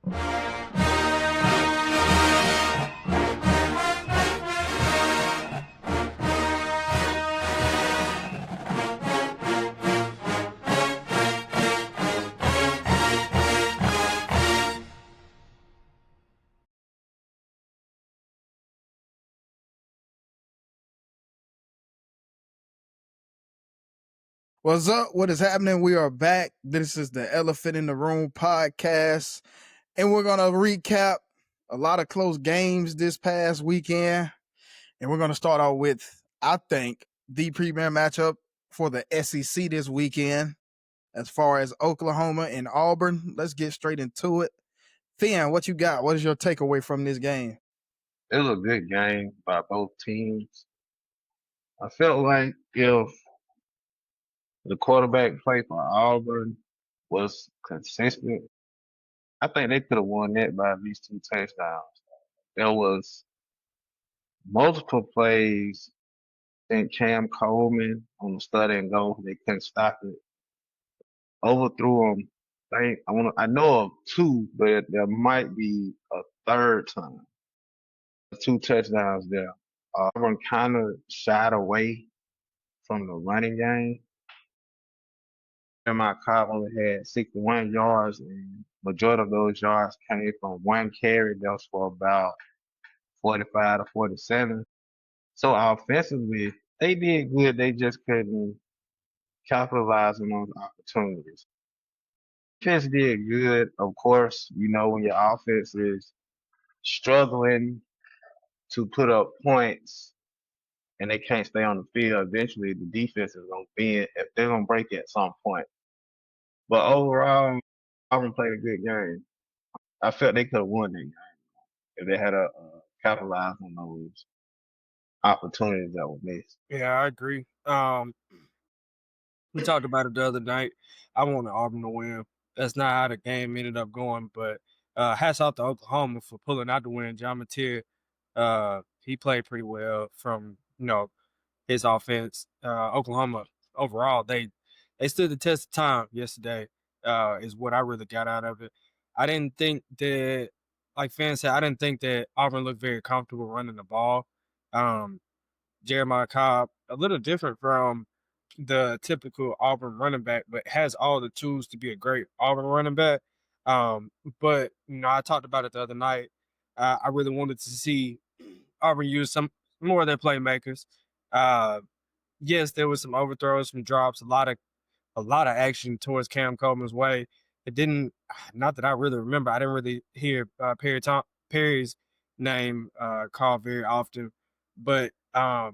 What's up? What is happening? We are back. This is the Elephant in the Room podcast, and we're going to recap a lot of close games this past weekend. And we're going to start out with, I think, the premier matchup for the SEC this weekend as far as Oklahoma and Auburn. Let's get straight into it. Finn, what you got? What is your takeaway from this game? It was a good game by both teams. I felt like if the quarterback play for Auburn was consistent, I think they could have won that by at least 2 touchdowns. There was multiple plays in Cam Coleman on the study and go. They couldn't stop it. Overthrew him. I know of 2, but there might be a third time. 2 touchdowns there. Auburn kind of shied away from the running game. My Cobb only had 61 yards, and majority of those yards came from one carry that was for about 45 to 47. So offensively, they did good. They just couldn't capitalize on those opportunities. Defense did good. Of course, when your offense is struggling to put up points and they can't stay on the field, eventually the defense is going to bend if they're going to break at some point. But overall, Auburn played a good game. I felt they could have won that game if they had capitalized on those opportunities that were missed. Yeah, I agree. We talked about it the other night. I wanted Auburn to win. That's not how the game ended up going, but hats off to Oklahoma for pulling out the win. John Mateer, he played pretty well from his offense. Oklahoma overall, they stood the test of time yesterday. Is what I really got out of it. I didn't think that, like fans said, I didn't think that Auburn looked very comfortable running the ball. Jeremiah Cobb, a little different from the typical Auburn running back, but has all the tools to be a great Auburn running back. But I talked about it the other night. I really wanted to see Auburn use some more of their playmakers. Yes, there was some overthrows, some drops, a lot of action towards Cam Coleman's way. It didn't, not that I really remember. I didn't really hear Perry's name called very often, but a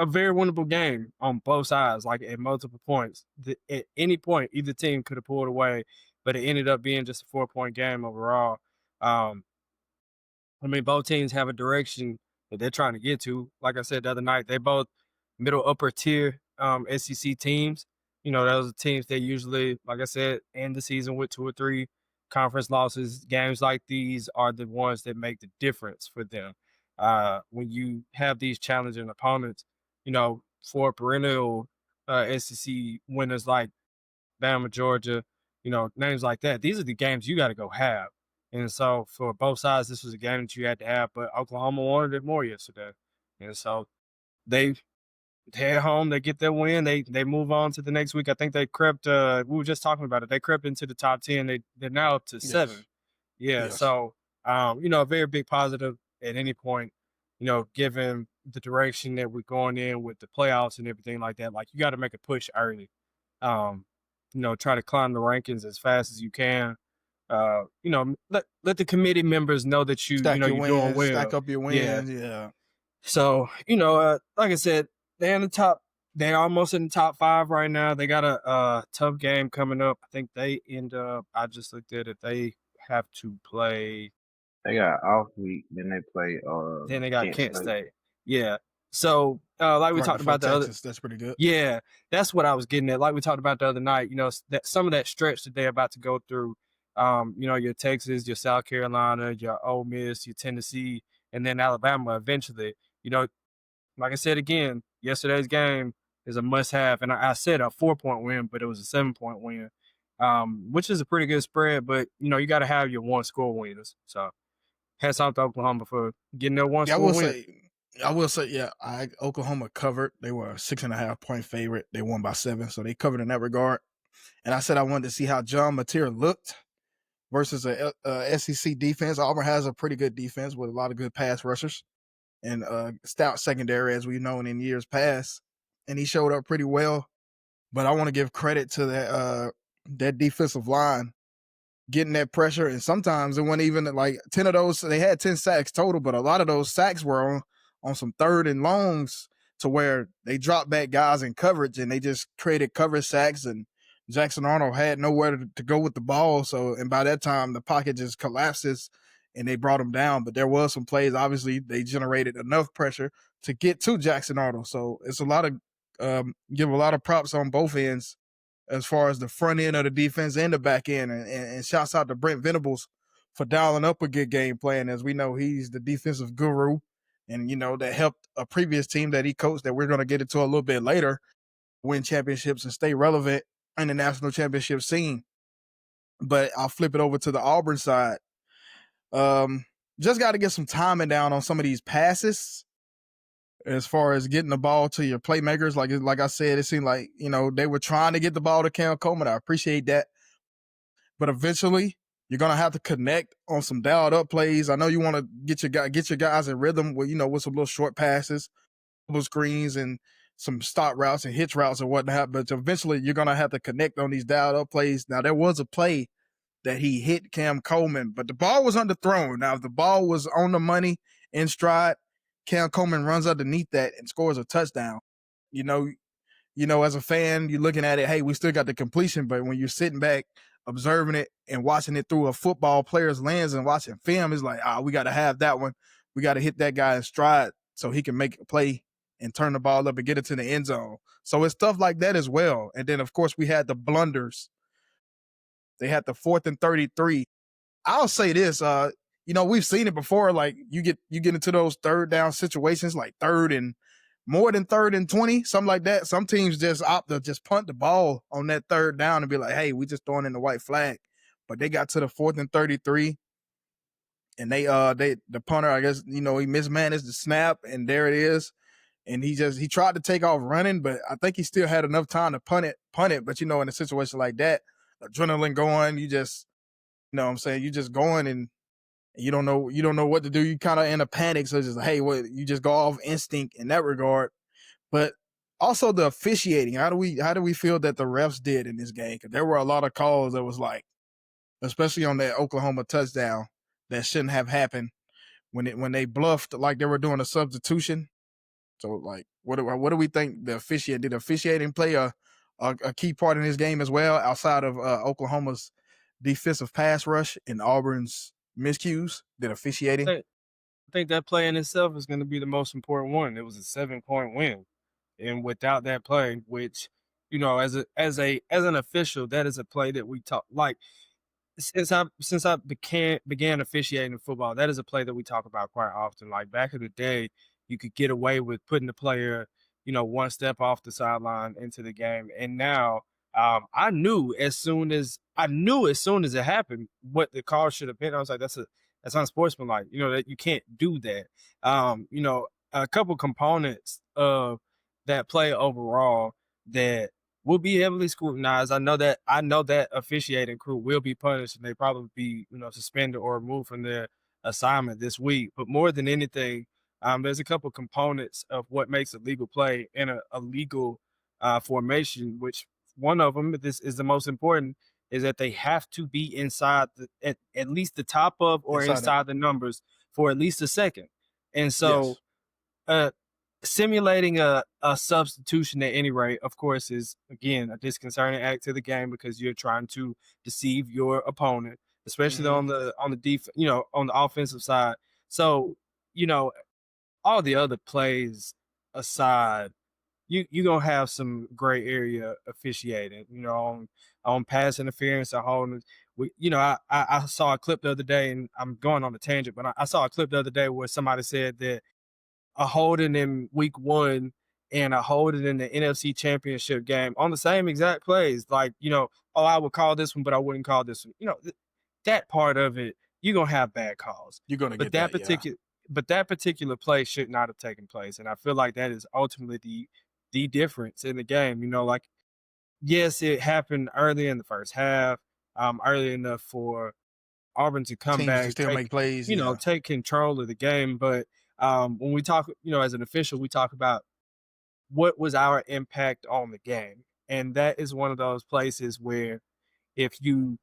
very winnable game on both sides, like at multiple points. At any point, either team could have pulled away, but it ended up being just a 4-point game overall. Both teams have a direction that they're trying to get to. Like I said the other night, they both middle upper tier SEC teams. Those are teams that usually, like I said, end the season with 2 or 3 conference losses. Games like these are the ones that make the difference for them. When you have these challenging opponents, for perennial SEC winners like Bama, Georgia, names like that, these are the games you got to go have. And so for both sides, this was a game that you had to have, but Oklahoma wanted it more yesterday. And so they're at home, they get their win, they move on to the next week. I think they crept, we were just talking about it, they crept into the top 10. They're now up to 7. Yeah, yes. So, a very big positive at any point, given the direction that we're going in with the playoffs and everything like that. Like, you got to make a push early. Try to climb the rankings as fast as you can. Let the committee members know that you're doing well. Stack up your wins, yeah. So, like I said, they're in the top. They're almost in the top 5 right now. They got a tough game coming up. I think they end up. I just looked at it. They have to play. They got off week, then they play. Then they got Kent State. Yeah. So, like we talked about the other. That's pretty good. Yeah, that's what I was getting at. Like we talked about the other night. That some of that stretch that they're about to go through. Your Texas, your South Carolina, your Ole Miss, your Tennessee, and then Alabama eventually. Like I said again, yesterday's game is a must-have. And I said a 4-point win, but it was a 7-point win. which is a pretty good spread. But you got to have your one score winners. So hats off to Oklahoma for getting their one Yeah, score win. I will say, yeah, Oklahoma covered. They were a 6.5 point favorite. They won by 7, so they covered in that regard. And I said I wanted to see how John Mateer looked versus a SEC defense. Auburn has a pretty good defense with a lot of good pass rushers and stout secondary, as we've known in years past. And he showed up pretty well. But I want to give credit to that defensive line getting that pressure. And sometimes it wasn't even like 10 of those. They had 10 sacks total, but a lot of those sacks were on some third and longs to where they dropped back guys in coverage and they just created coverage sacks. And Jackson Arnold had nowhere to go with the ball. So, and by that time, the pocket just collapses and they brought him down. But there was some plays. Obviously, they generated enough pressure to get to Jackson Arnold. So it's a lot of give a lot of props on both ends as far as the front end of the defense and the back end. And shouts out to Brent Venables for dialing up a good game plan. As we know, he's the defensive guru. And, that helped a previous team that he coached that we're going to get into a little bit later win championships and stay relevant in the national championship scene. But I'll flip it over to the Auburn side. Just got to get some timing down on some of these passes as far as getting the ball to your playmakers. Like I said, it seemed like, they were trying to get the ball to Cam Coleman. I appreciate that. But eventually, you're going to have to connect on some dialed up plays. I know you want to get your guys in rhythm with, with some little short passes, little screens, and some stop routes and hitch routes and whatnot. But eventually, you're going to have to connect on these dialed up plays. Now, there was a play that he hit Cam Coleman, but the ball was underthrown. Now, if the ball was on the money in stride, Cam Coleman runs underneath that and scores a touchdown. As a fan, you're looking at it, hey, we still got the completion, but when you're sitting back, observing it and watching it through a football player's lens and watching film, it's like, we got to have that one. We got to hit that guy in stride so he can make a play and turn the ball up and get it to the end zone. So it's stuff like that as well. And then, of course, we had the blunders. They had the 4th and 33. I'll say this, we've seen it before. Like you get into those third down situations, like more than 3rd and 20, something like that. Some teams just opt to just punt the ball on that 3rd down and be like, hey, we just throwing in the white flag. But they got to the 4th and 33 and the punter, I guess, he mismanaged the snap and there it is. And he tried to take off running, but I think he still had enough time to punt it. But in a situation like that, adrenaline going, you just, what I'm saying, you just going and you don't know what to do. You kind of in a panic. So it's just, hey, you just go off instinct in that regard. But also the officiating. How do we feel that the refs did in this game? Because there were a lot of calls that was like, especially on that Oklahoma touchdown, that shouldn't have happened when they bluffed like they were doing a substitution. So like, what do we think the officiating? Did the officiating play a key part in this game as well, outside of Oklahoma's defensive pass rush and Auburn's miscues? Did officiating? I think that play in itself is going to be the most important one. It was a 7-point win, and without that play, which as an official, that is a play that we talk like since I began officiating football. That is a play that we talk about quite often. Like back in the day, you could get away with putting the player, one step off the sideline into the game, and now I knew as soon as it happened what the call should have been. I was like, that's unsportsmanlike. That you can't do that. A couple components of that play overall that will be heavily scrutinized. I know that officiating crew will be punished and they probably be suspended or removed from their assignment this week. But more than anything, there's a couple components of what makes a legal play in a legal formation, which one of them, this is the most important, is that they have to be inside at least the top of or inside the numbers for at least a second. And so simulating a substitution at any rate, of course, is again a disconcerting act to the game because you're trying to deceive your opponent, especially on the on the offensive side. So, all the other plays aside, you're gonna have some gray area officiating, on pass interference or holding. I saw a clip the other day, and I'm going on a tangent, but I saw a clip the other day where somebody said that a holding in week 1 and I hold it in the NFC Championship game on the same exact plays. Like, oh, I would call this one, but I wouldn't call this one. That part of it, you're gonna have bad calls. You're gonna But get that, yeah. that particular play should not have taken place. And I feel like that is ultimately the difference in the game. Like, yes, it happened early in the first half, early enough for Auburn to come Teams to back, still make plays, yeah. take control of the game. But when we talk, as an official, we talk about what was our impact on the game. And that is one of those places where if you're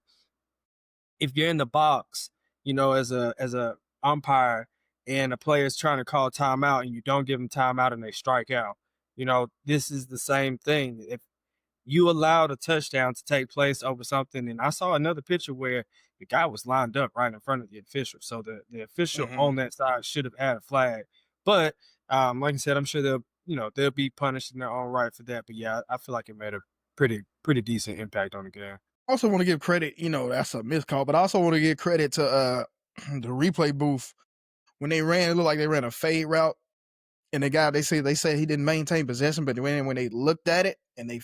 in the box, as a umpire, and a player is trying to call timeout and you don't give them timeout and they strike out, this is the same thing. If you allowed a touchdown to take place over something, and I saw another picture where the guy was lined up right in front of the official, so the official on that side should have had a flag. But like I said, I'm sure they'll be punished in their own right for that. But yeah, I feel like it made a pretty decent impact on the game. Also want to give credit, that's a missed call, but I also want to give credit to the replay booth. When they ran, it looked like they ran a fade route. And the guy, they said he didn't maintain possession, but when they looked at it and they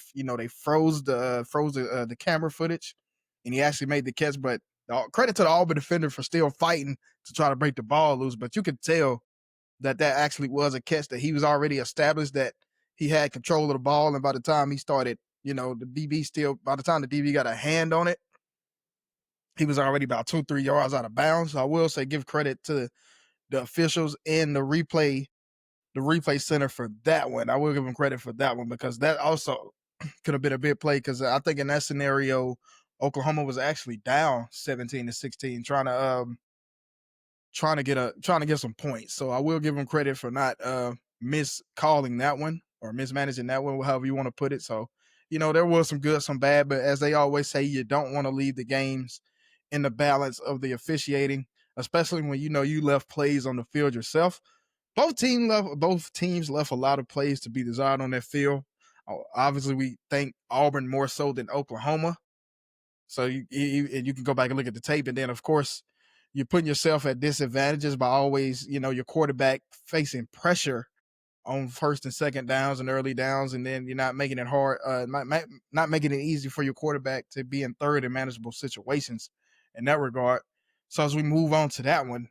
froze the camera footage, and he actually made the catch. But credit to the Auburn defender for still fighting to try to break the ball loose. But you could tell that actually was a catch, that he was already established that he had control of the ball, and by the time he started, by the time the DB got a hand on it, he was already about 2-3 yards out of bounds. So I will say, give credit to the officials and the replay center for that one. I will give them credit for that one, because that also could have been a big play, because I think in that scenario, Oklahoma was actually down 17-16, trying to get some points. So I will give them credit for not miscalling that one or mismanaging that one, however you want to put it. So, there was some good, some bad, but as they always say, you don't want to leave the games in the balance of the officiating, especially when you left plays on the field yourself. Both teams left a lot of plays to be desired on that field. Obviously, we think Auburn more so than Oklahoma. So you can go back and look at the tape, and then of course you're putting yourself at disadvantages by always your quarterback facing pressure on first and second downs and early downs, and then you're not making it hard, not making it easy for your quarterback to be in third and manageable situations in that regard. So as we move on to that one,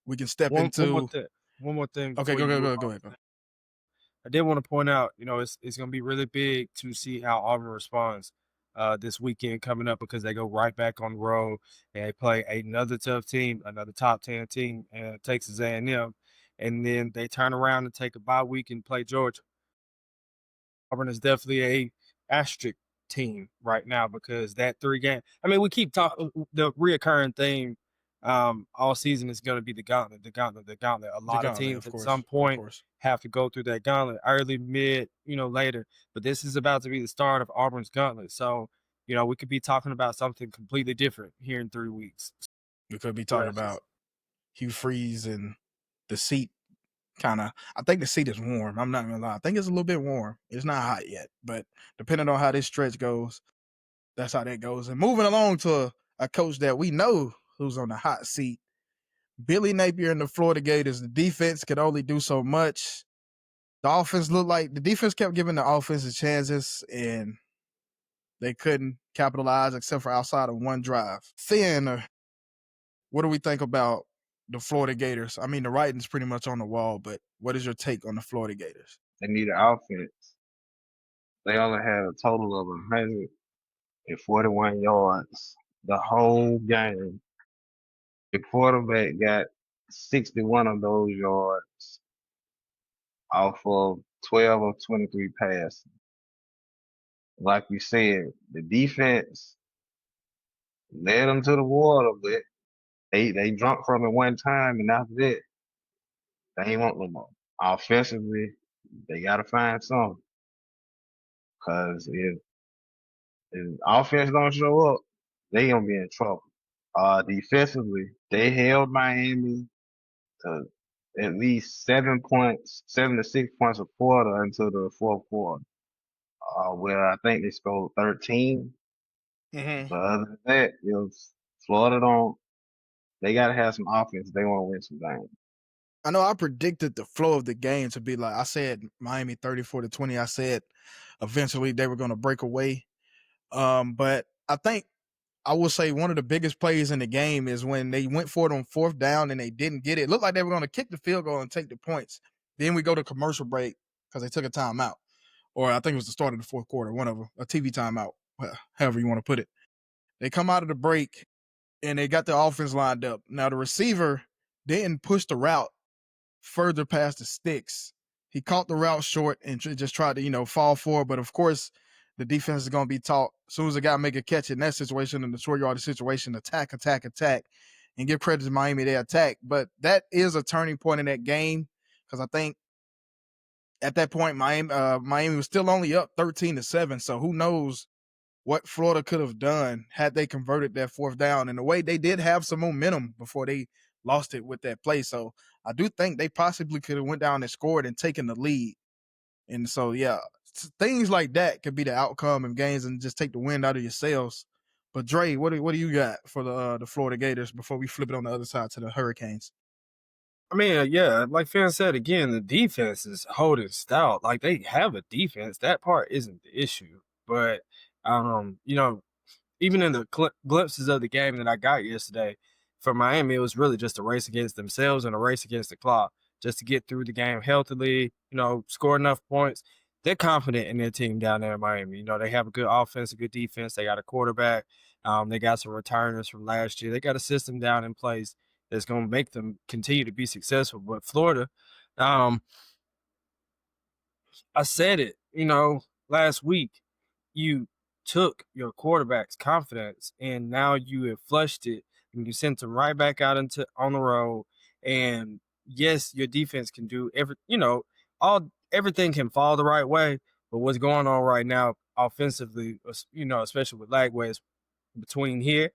we can step into one more thing. Okay, go ahead. I did want to point out, it's going to be really big to see how Auburn responds this weekend coming up, because they go right back on the road and they play another tough team, another top 10 team, Texas A&M, and then they turn around and take a bye week and play Georgia. Auburn is definitely a asterisk team right now, because that 3 game. I mean, we keep talking, the reoccurring theme all season is going to be the gauntlet. A lot of teams at some point have to go through that gauntlet, early, mid, later. But this is about to be the start of Auburn's gauntlet. So, we could be talking about something completely different here in 3 weeks. We could be talking about Hugh Freeze and the seat. I think the seat is warm. I'm not gonna lie. I think it's a little bit warm. It's not hot yet, but depending on how this stretch goes, that's how that goes. And moving along to a coach that we know who's on the hot seat, Billy Napier and the Florida Gators. The defense could only do so much. The defense kept giving the offense chances, and they couldn't capitalize except for outside of one drive. Then, what do we think about the Florida Gators? I mean, the writing's pretty much on the wall, but what is your take on the Florida Gators? They need an offense. They only had a total of 141 yards the whole game. The quarterback got 61 of those yards off of 12 of 23 passes. Like we said, the defense led them to the water, but they drunk from it one time, and after that, they ain't want no more. Offensively, they gotta find something, cause if offense don't show up, they gonna be in trouble. Defensively, they held Miami to at least 7 points, 7 to 6 points a quarter until the fourth quarter. Where I think they scored 13. Mm-hmm. But other than that, Florida they gotta have some offense if they want to win some games. I know I predicted the flow of the game to be like I said Miami 34-20. I said eventually they were going to break away. But I think I will say one of the biggest plays in the game is when they went for it on fourth down and they didn't get it. It looked like they were going to kick the field goal and take the points. Then we go to commercial break because they took a timeout. Or I think it was the start of the fourth quarter, one of them, a TV timeout, however you want to put it. They come out of the break and they got the offense lined up. Now the receiver didn't push the route further past the sticks. He caught the route short and just tried to, fall forward. But of course, the defense is going to be taught as soon as a guy make a catch in that situation, in the short yard situation, attack, and give credit to Miami, they attack. But that is a turning point in that game because I think at that point Miami was still only up 13-7. So who knows what Florida could have done had they converted that fourth down. In a way, they did have some momentum before they lost it with that play. So I do think they possibly could have went down and scored and taken the lead. And so, yeah, things like that could be the outcome in games and just take the wind out of your sails. But Dre, what do you got for the Florida Gators before we flip it on the other side to the Hurricanes? I mean, yeah, like Finn said again, the defense is holding stout. Like they have a defense. That part isn't the issue. But even in the glimpses of the game that I got yesterday for Miami, it was really just a race against themselves and a race against the clock just to get through the game healthily, score enough points. They're confident in their team down there in Miami. They have a good offense, a good defense. They got a quarterback. They got some returners from last year. They got a system down in place that's going to make them continue to be successful. But Florida, I said it, last week. You took your quarterback's confidence and now you have flushed it and you sent him right back out into on the road. And yes, your defense can do everything can fall the right way. But what's going on right now offensively, especially with Lagways between here.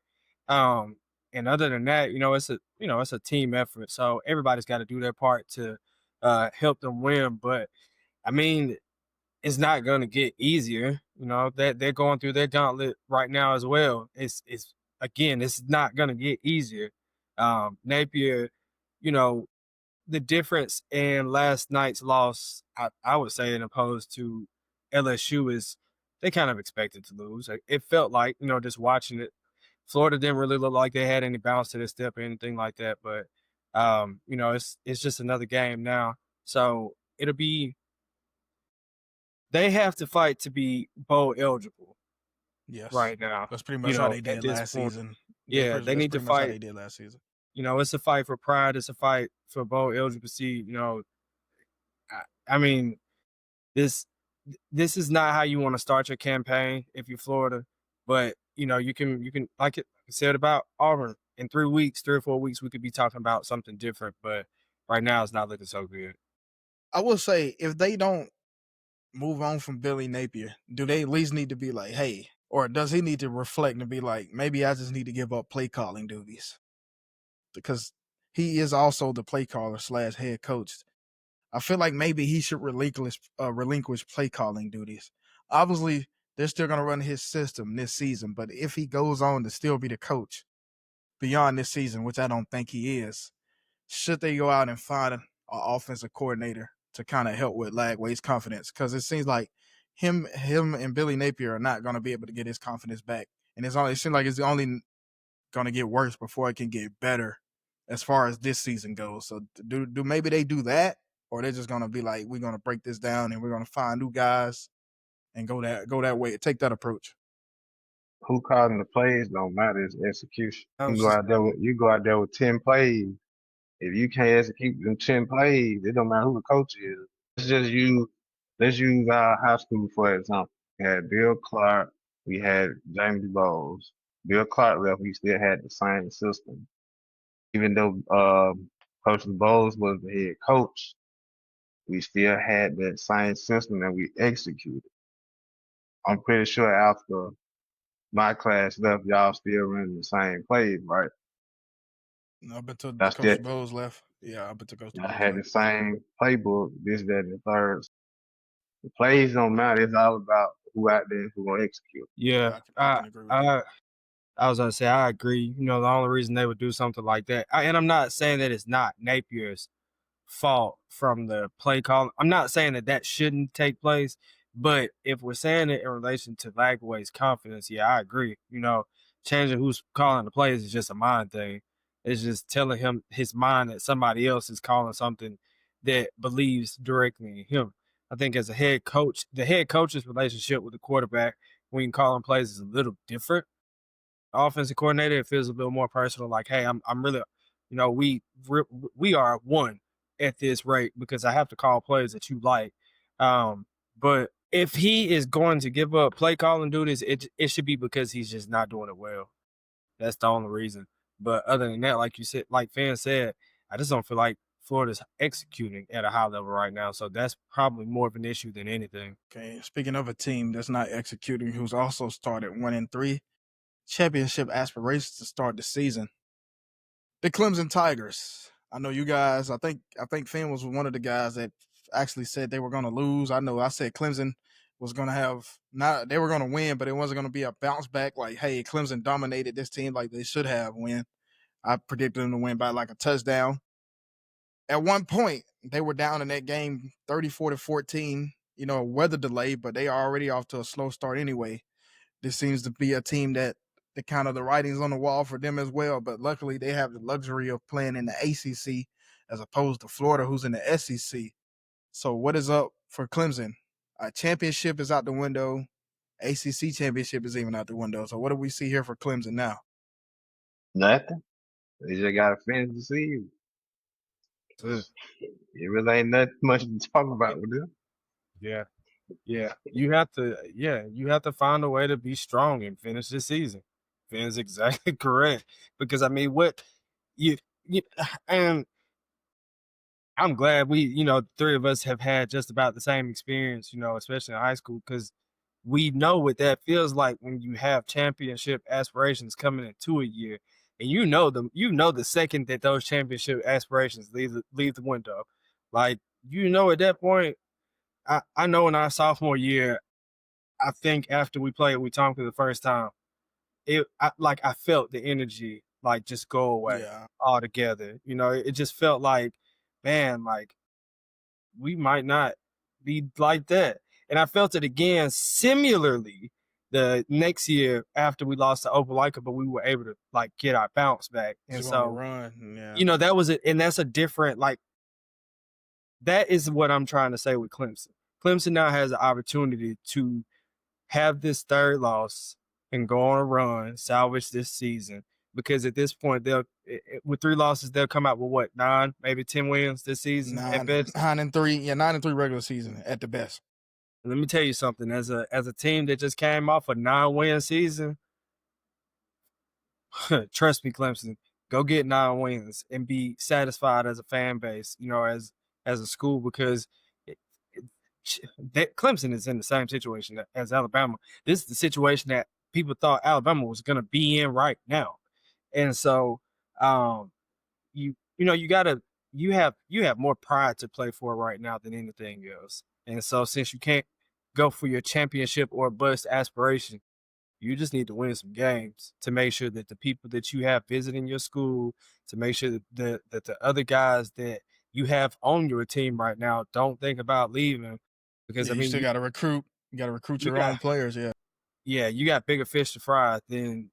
And other than that, it's a team effort. So everybody's got to do their part to help them win. But I mean, it's not going to get easier. That they're going through their gauntlet right now as well. It's not going to get easier. Napier, you know, the difference in last night's loss, I would say, in opposed to LSU is they kind of expected to lose. It felt like, just watching it, Florida didn't really look like they had any bounce to their step or anything like that. But, it's just another game now. So they have to fight to be bowl eligible Yes. right now. That's pretty much how they did last season. Yeah, they need to fight. How they did last season. It's a fight for pride. It's a fight for bowl eligibility. I mean, this is not how you want to start your campaign if you're Florida. But you can like it said about Auburn in 3 weeks, 3 or 4 weeks, we could be talking about something different. But right now, it's not looking so good. I will say if they don't move on from Billy Napier, do they at least need to be like, hey, or does he need to reflect and be like, maybe I just need to give up play calling duties? Because he is also the play caller / head coach. I feel like maybe he should relinquish play calling duties. Obviously, they're still going to run his system this season, but if he goes on to still be the coach beyond this season, which I don't think he is, should they go out and find an offensive coordinator to kind of help with Lagway's confidence? Because it seems like him and Billy Napier are not going to be able to get his confidence back, and it seems like it's only going to get worse before it can get better as far as this season goes. So do maybe they do that, or they're just going to be like, we're going to break this down and we're going to find new guys and go that way, take that approach. Who calling the plays don't matter. It's execution. I You was go just out there with 10 plays. If you can't execute them 10 plays, it don't matter who the coach is. Let's use our high school for example. We had Bill Clark, we had James Bowles. Bill Clark left, we still had the same system. Even though Coach Bowles was the head coach, we still had that same system that we executed. I'm pretty sure after my class left, y'all still running the same plays, right? Up until That's Coach that. Bowles left. Yeah, up until Coach I Bowles had left. the same playbook, this, that, and the third. The plays don't matter. It's all about who out there who gonna execute. yeah. I can agree with that. I was gonna say I agree. The only reason they would do something like that, and I'm not saying that it's not Napier's fault from the play call. I'm not saying that shouldn't take place, but if we're saying it in relation to Lagway's confidence, yeah, I agree. Changing who's calling the plays is just a mind thing. It's just telling him his mind that somebody else is calling something that believes directly in him. I think as a head coach, the head coach's relationship with the quarterback when you call him plays is a little different. Offensive coordinator, it feels a little more personal. Like, hey, I'm really, we are one at this rate because I have to call plays that you like. But if he is going to give up play calling duties, it should be because he's just not doing it well. That's the only reason. But other than that, like you said, like fans said, I just don't feel like Florida's executing at a high level right now. So that's probably more of an issue than anything. Okay, speaking of a team that's not executing, who's also started 1-3, championship aspirations to start the season. The Clemson Tigers. I know you guys. I think Finn was one of the guys that actually said they were going to lose. I know I said Clemson was going to they were going to win, but it wasn't going to be a bounce back. Like, hey, Clemson dominated this team like they should have win. I predicted them to win by like a touchdown. At one point, they were down in that game 34-14. Weather delay, but they are already off to a slow start anyway. This seems to be a team that the kind of the writing's on the wall for them as well. But luckily, they have the luxury of playing in the ACC as opposed to Florida, who's in the SEC. So what is up for Clemson? A championship is out the window. ACC championship is even out the window. So what do we see here for Clemson now? Nothing. They just got to finish the season. It really ain't nothing much to talk about with them. Yeah. Yeah. You have to find a way to be strong and finish this season. Finn's exactly correct. Because I mean what you and I'm glad three of us have had just about the same experience, especially in high school, because we know what that feels like when you have championship aspirations coming into a year. And the second that those championship aspirations leave the window. Like, at that point, I know in our sophomore year, I think after we played with Tonka the first time, I felt the energy like just go away altogether. It just felt like, man, like we might not be like that. And I felt it again similarly the next year after we lost to Opelika, but we were able to like get our bounce back. And so run. that was it. And that's a different, like, that is what I'm trying to say with Clemson. Clemson now has an opportunity to have this third loss and go on a run, salvage this season. Because at this point, with 3 losses, they'll come out with what, 9, maybe 10 wins this season at best. 9-3, 9-3 regular season at the best. Let me tell you something. As a team that just came off a 9-win season, trust me, Clemson, go get 9 wins and be satisfied as a fan base. As a school, because Clemson is in the same situation as Alabama. This is the situation that people thought Alabama was going to be in right now. And so, you have more pride to play for right now than anything else. And so, since you can't go for your championship or bust aspiration, you just need to win some games to make sure that the people that you have visiting your school, to make sure that the other guys that you have on your team right now don't think about leaving. Because you still got to recruit. You got to recruit your own players. Yeah. Yeah, you got bigger fish to fry than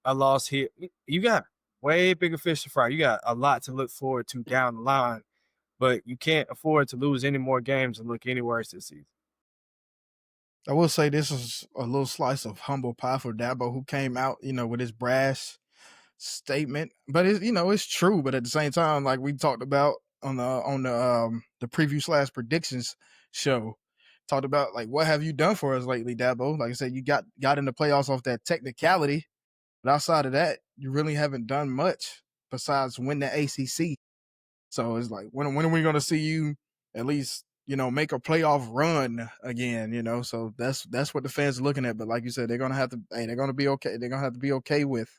a loss here. You got way bigger fish to fry. You got a lot to look forward to down the line, but you can't afford to lose any more games and look any worse this season. I will say this is a little slice of humble pie for Dabo, who came out, with his brash statement. But it's true. But at the same time, like we talked about on the preview / predictions show, talked about like what have you done for us lately, Dabo? Like I said, you got in the playoffs off that technicality, but outside of that, you really haven't done much besides win the ACC. So it's like when are we going to see you at least make a playoff run again? So that's what the fans are looking at. But like you said, they're gonna have to. Hey, they're gonna be okay. They're gonna have to be okay with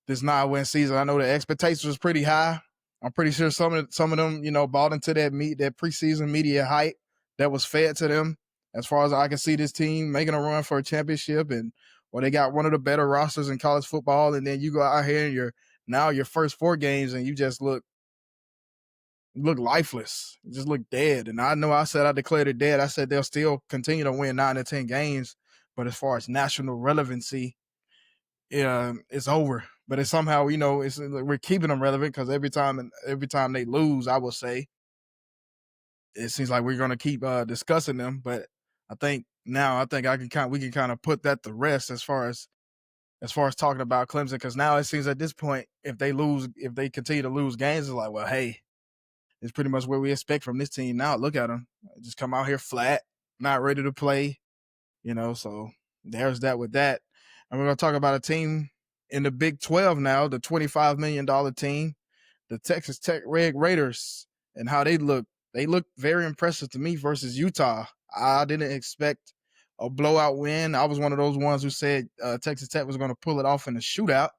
this 9-win season. I know the expectations was pretty high. I'm pretty sure some of them, bought into that preseason media hype that was fed to them. As far as I can see, this team making a run for a championship, and they got one of the better rosters in college football. And then you go out here and your first 4 games, and you just look look lifeless. It just look dead. And I know I said I declared it dead. I said they'll still continue to win 9 to 10 games, but as far as national relevancy, yeah, it's over. But it's somehow, it's like we're keeping them relevant because every time they lose, I will say it seems like we're going to keep discussing them. But I think we can kind of put that to rest as far as talking about Clemson, because now it seems at this point, if they continue to lose games, it's like, well, hey, it's pretty much what we expect from this team now. Look at them, just come out here flat, not ready to play, So there's that with that. And we're going to talk about a team in the Big 12 now, the $25 million team, the Texas Tech Red Raiders, and how they look. They look very impressive to me versus Utah. I didn't expect a blowout win. I was one of those ones who said Texas Tech was going to pull it off in the shootout,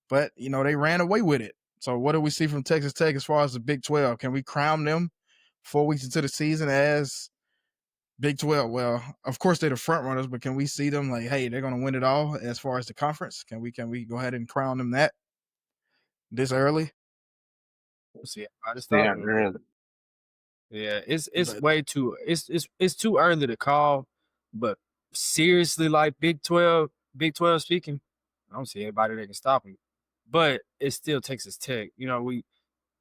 but, they ran away with it. So what do we see from Texas Tech as far as the Big 12? Can we crown them 4 weeks into the season as Big 12? Well, of course they're the front runners, but can we see them like, hey, they're going to win it all as far as the conference? Can we go ahead and crown them that this early? We'll see. I just Yeah, thought, really. yeah, it's But- way too it's too early to call, but seriously, like Big 12 speaking, I don't see anybody that can stop them. But it still Texas Tech. We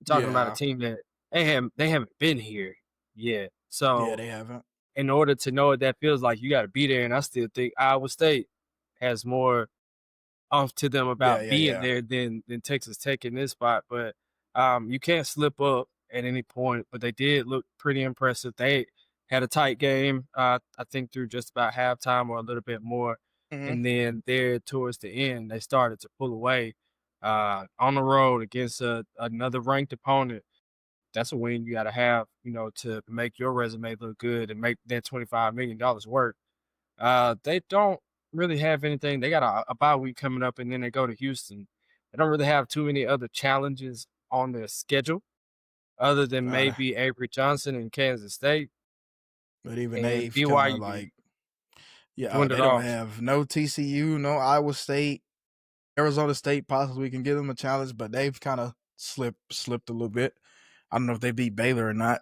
talking about a Yeah. team that they haven't been here yet. So Yeah, they haven't. in order to know what that feels like, you got to be there. And I still think Iowa State has more off to them about being there than Texas Tech in this spot. But you can't slip up at any point. But they did look pretty impressive. They had a tight game, I think, through just about halftime or a little bit more. Mhm. And then there towards the end, they started to pull away on the road against another ranked opponent. That's a win you got to have, to make your resume look good and make that $25 million work. They don't really have anything. They got a bye week coming up, and then they go to Houston. They don't really have too many other challenges on their schedule other than maybe Avery Johnson in Kansas State. But even And they've kind BYU of like, they dwindled don't off. have no TCU, no Iowa State, Arizona State possibly can give them a challenge, but they've kind of slipped a little bit. I don't know if they beat Baylor or not.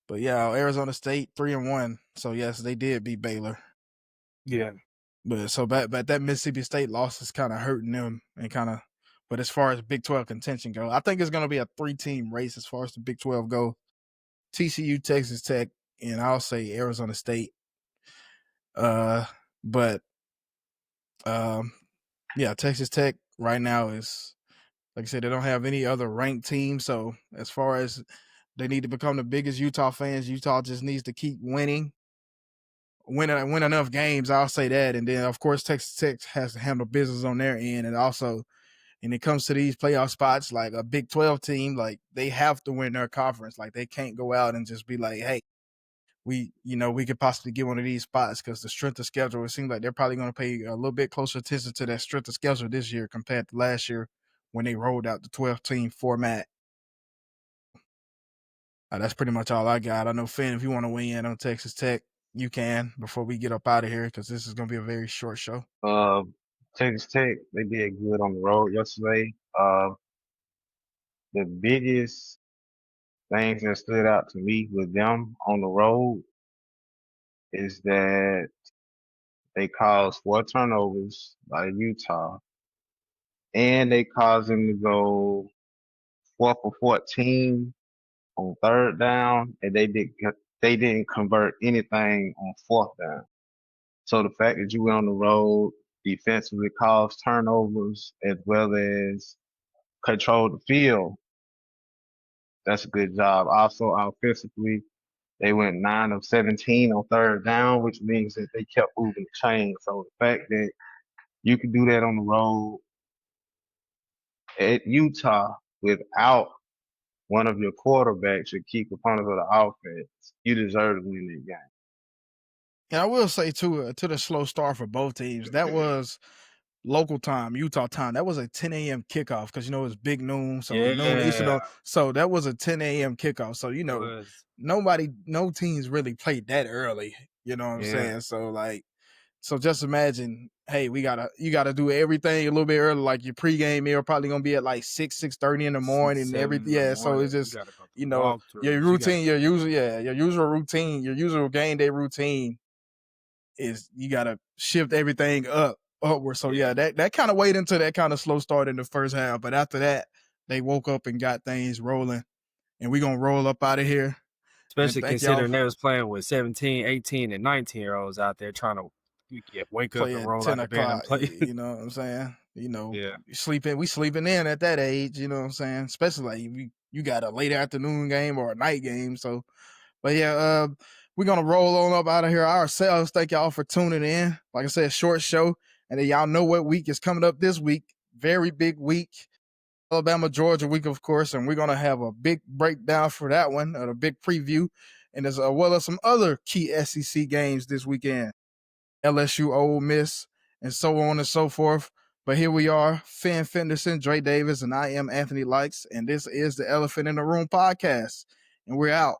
But yeah, Arizona State 3-1. So yes, they did beat Baylor. Yeah. But that Mississippi State loss is kind of hurting them and but as far as Big 12 contention go, I think it's going to be a 3-team race as far as the Big 12 go. TCU, Texas Tech, and I'll say Arizona State. But yeah, Texas Tech right now is, like I said, they don't have any other ranked team. So as far as they need to become the biggest Utah fans, Utah just needs to keep winning. Win enough games, I'll say that. And then, of course, Texas Tech has to handle business on their end. And also, when it comes to these playoff spots, like a Big 12 team, like they have to win their conference. Like they can't go out and just be like, hey, we could possibly get one of these spots, because the strength of schedule, it seems like they're probably going to pay a little bit closer attention to that strength of schedule this year compared to last year when they rolled out the 12-team format. That's pretty much all I got. I know, Finn, if you want to weigh in on Texas Tech, you can before we get up out of here, because this is going to be a very short show. Texas Tech, they did good on the road yesterday. The biggest things that stood out to me with them on the road is that they caused 4 turnovers by Utah, and they caused them to go 4 for 14 on 3rd down, and they didn't convert anything on 4th down. So the fact that you went on the road, defensively caused turnovers as well as controlled the field, that's a good job. Also, offensively, they went 9 of 17 on 3rd down, which means that they kept moving the chain. So the fact that you can do that on the road at Utah without one of your quarterbacks, your key components of the offense, you deserve to win that game. And I will say, to the slow start for both teams, that was local time, Utah time. That was a 10 a.m. kickoff, because, it was big noon. So noon Eastern. So that was a 10 a.m. kickoff. So, no teams really played that early. You know what I'm saying? So just imagine, hey, you gotta do everything a little bit early. Like your pregame meal probably gonna be at like 6:30 in the morning and everything. Yeah, so it's just you know, your Walkthroughs. routine, your usual routine, your usual game day routine is you gotta shift everything upward. So Yeah. that kind of weighed into that kind of slow start in the first half. But after that, they woke up and got things rolling. And we're gonna roll up out of here. Especially thank y'all considering they was playing with 17, 18, and 19-year-olds out there trying to wake up play and at roll 10 out of bed and o'clock. play. You know what I'm saying? You know, Yeah. we sleeping in at that age, you know what I'm saying? Especially like you got a late afternoon game or a night game. So, but yeah, we're gonna roll on up out of here ourselves. Thank y'all for tuning in. Like I said, short show. And then y'all know what week is coming up this week. Very big week. Alabama, Georgia week, of course, and we're gonna have a big breakdown for that one, or a big preview, and as well as some other key SEC games this weekend, LSU, Ole Miss, and so on and so forth. But here we are, Finn Fenderson, Dre Davis, and I am Anthony Likes, and this is the Elephant in the Room podcast, and we're out.